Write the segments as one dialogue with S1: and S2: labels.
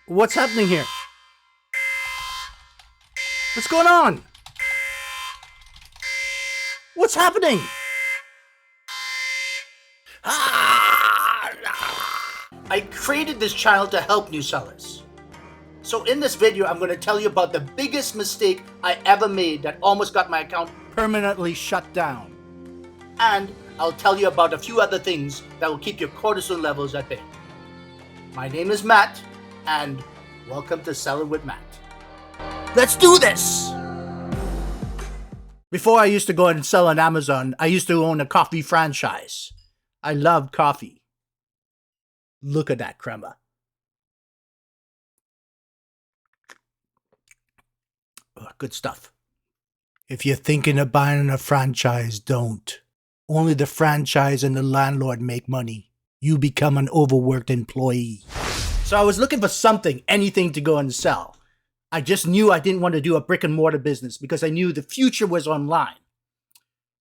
S1: What's happening here? What's going on? What's happening? I created this channel to help new sellers. So in this video, I'm going to tell you about the biggest mistake I ever made that almost got my account permanently shut down. And I'll tell you about a few other things that will keep your cortisol levels at bay. My name is Matt, and welcome to Selling with Matt. Let's do this! Before I used to go and sell on Amazon, I used to own a coffee franchise. I loved coffee. Look at that crema. Oh, good stuff. If you're thinking of buying a franchise, don't. Only the franchise and the landlord make money. You become an overworked employee. So I was looking for something, anything to go and sell. I just knew I didn't want to do a brick and mortar business because I knew the future was online.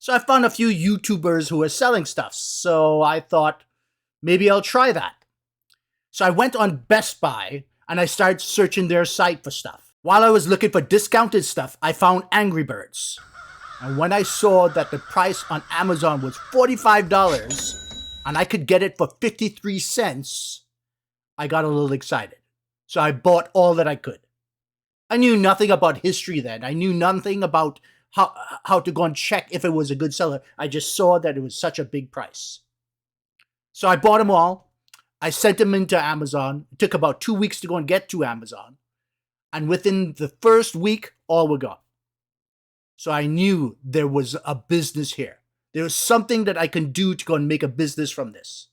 S1: So I found a few YouTubers who were selling stuff. So I thought, maybe I'll try that. So I went on Best Buy and I started searching their site for stuff. While I was looking for discounted stuff, I found Angry Birds. And when I saw that the price on Amazon was $45 and I could get it for 53 cents, I got a little excited. So I bought all that I could. I knew nothing about history then. I knew nothing about how to go and check if it was a good seller. I just saw that it was such a big price. So I bought them all. I sent them into Amazon. It took about 2 weeks to go and get to Amazon. And within the first week, all were gone. So I knew there was a business here. There was something that I can do to go and make a business from this.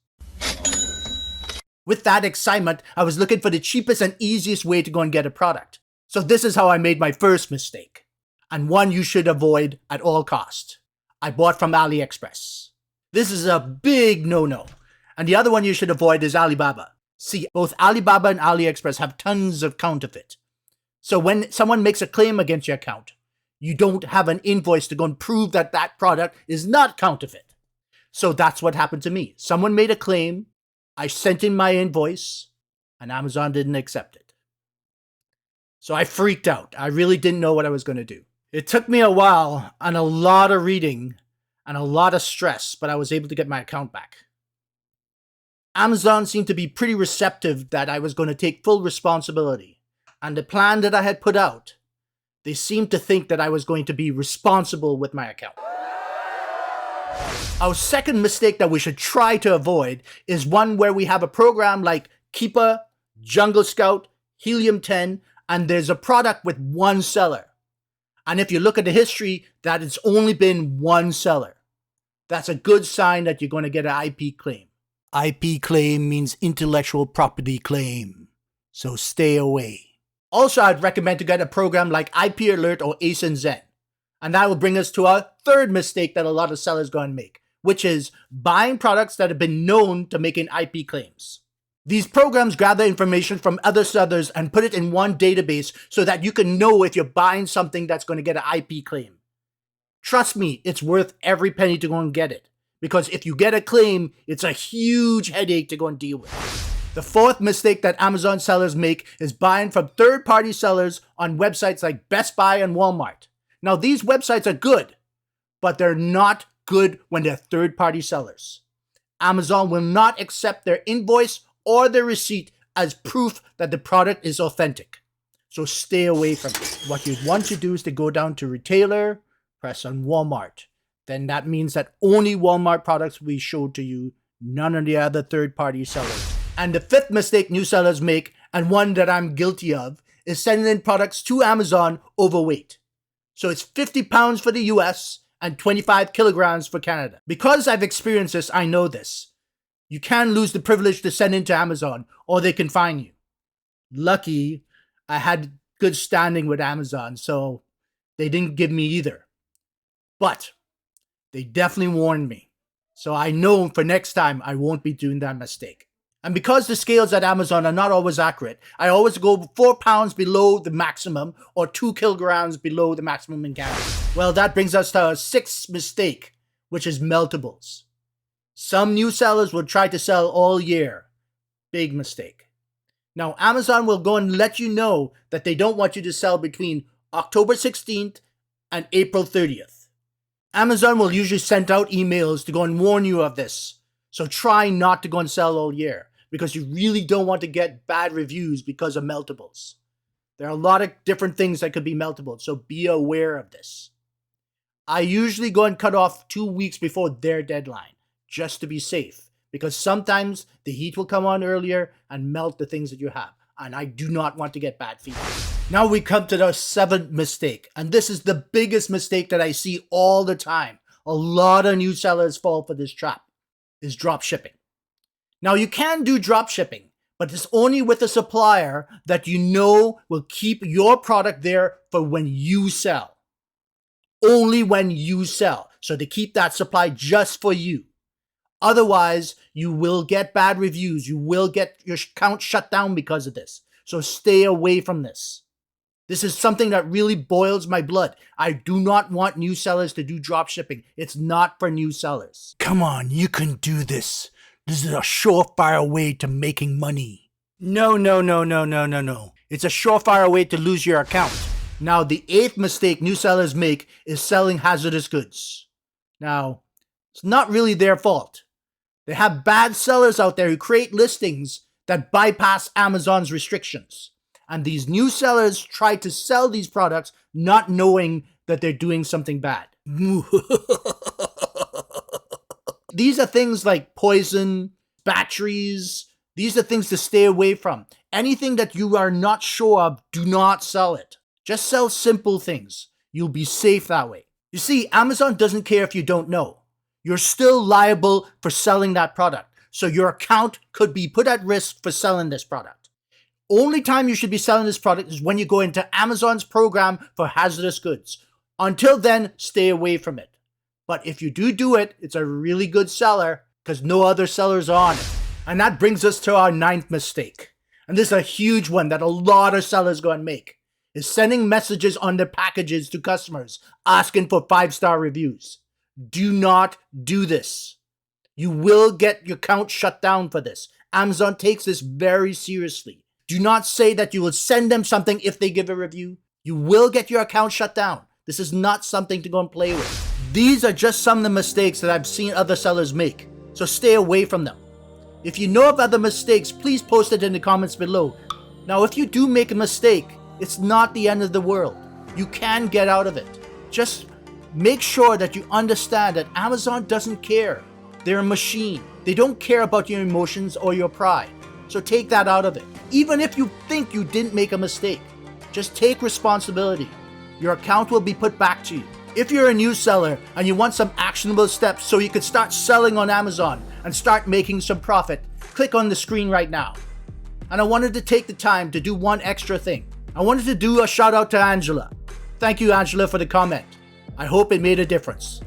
S1: With that excitement, I was looking for the cheapest and easiest way to go and get a product. So this is how I made my first mistake, and one you should avoid at all costs. I bought from AliExpress. This is a big no-no. And the other one you should avoid is Alibaba. See, both Alibaba and AliExpress have tons of counterfeit. So when someone makes a claim against your account, you don't have an invoice to go and prove that that product is not counterfeit. So that's what happened to me. Someone made a claim, I sent in my invoice, and Amazon didn't accept it. So I freaked out. I really didn't know what I was going to do. It took me a while and a lot of reading and a lot of stress, but I was able to get my account back. Amazon seemed to be pretty receptive that I was going to take full responsibility. And the plan that I had put out, they seemed to think that I was going to be responsible with my account. Our second mistake that we should try to avoid is one where we have a program like Keeper, Jungle Scout, Helium 10, and there's a product with one seller. And if you look at the history, that it's only been one seller. That's a good sign that you're going to get an IP claim. IP claim means intellectual property claim. So stay away. Also, I'd recommend to get a program like IP Alert or ASIN-Zen. And that will bring us to our third mistake that a lot of sellers go and make, which is buying products that have been known to making IP claims. These programs gather information from other sellers and put it in one database so that you can know if you're buying something that's going to get an IP claim. Trust me, it's worth every penny to go and get it. Because if you get a claim, it's a huge headache to go and deal with. The fourth mistake that Amazon sellers make is buying from third-party sellers on websites like Best Buy and Walmart. Now, these websites are good, but they're not good when they're third-party sellers. Amazon will not accept their invoice or their receipt as proof that the product is authentic. So stay away from it. What you'd want to do is to go down to retailer, press on Walmart. Then that means that only Walmart products will be showed to you, none of the other third-party sellers. And the fifth mistake new sellers make, and one that I'm guilty of, is sending in products to Amazon overweight. So it's 50 pounds for the US and 25 kilograms for Canada. Because I've experienced this, I know this. You can lose the privilege to send into Amazon, or they can fine you. Lucky, I had good standing with Amazon, so they didn't give me either. But they definitely warned me. So I know for next time I won't be doing that mistake. And because the scales at Amazon are not always accurate, I always go 4 pounds below the maximum or 2 kilograms below the maximum in Canada. Well, that brings us to our sixth mistake, which is meltables. Some new sellers will try to sell all year. Big mistake. Now, Amazon will go and let you know that they don't want you to sell between October 16th and April 30th. Amazon will usually send out emails to go and warn you of this. So try not to go and sell all year because you really don't want to get bad reviews because of meltables. There are a lot of different things that could be meltable, so be aware of this. I usually go and cut off 2 weeks before their deadline just to be safe because sometimes the heat will come on earlier and melt the things that you have. And I do not want to get bad feedback. Now we come to the 7th mistake. And this is the biggest mistake that I see all the time. A lot of new sellers fall for this trap, is drop shipping. Now you can do drop shipping, but it's only with a supplier that you know will keep your product there for when you sell. Only when you sell. So to keep that supply just for you. Otherwise, you will get bad reviews. You will get your account shut down because of this. So stay away from this. This is something that really boils my blood. I do not want new sellers to do drop shipping. It's not for new sellers. Come on, you can do this. This is a surefire way to making money. No. It's a surefire way to lose your account. Now, the 8th mistake new sellers make is selling hazardous goods. Now, it's not really their fault. They have bad sellers out there who create listings that bypass Amazon's restrictions. And these new sellers try to sell these products not knowing that they're doing something bad. These are things like poison, batteries. These are things to stay away from. Anything that you are not sure of, do not sell it. Just sell simple things. You'll be safe that way. You see, Amazon doesn't care if you don't know. You're still liable for selling that product. So your account could be put at risk for selling this product. Only time you should be selling this product is when you go into Amazon's program for hazardous goods. Until then, stay away from it. But if you do it, it's a really good seller because no other sellers are on it. And that brings us to our 9th mistake. And this is a huge one that a lot of sellers go and make, is sending messages on their packages to customers asking for 5-star reviews. Do not do this. You will get your account shut down for this. Amazon takes this very seriously. Do not say that you will send them something if they give a review. You will get your account shut down. This is not something to go and play with. These are just some of the mistakes that I've seen other sellers make. So stay away from them. If you know of other mistakes, please post it in the comments below. Now, if you do make a mistake, it's not the end of the world. You can get out of it. Just make sure that you understand that Amazon doesn't care. They're a machine. They don't care about your emotions or your pride. So take that out of it. Even if you think you didn't make a mistake, just take responsibility. Your account will be put back to you. If you're a new seller and you want some actionable steps so you can start selling on Amazon and start making some profit, click on the screen right now. And I wanted to take the time to do one extra thing. I wanted to do a shout out to Angela. Thank you, Angela, for the comment. I hope it made a difference.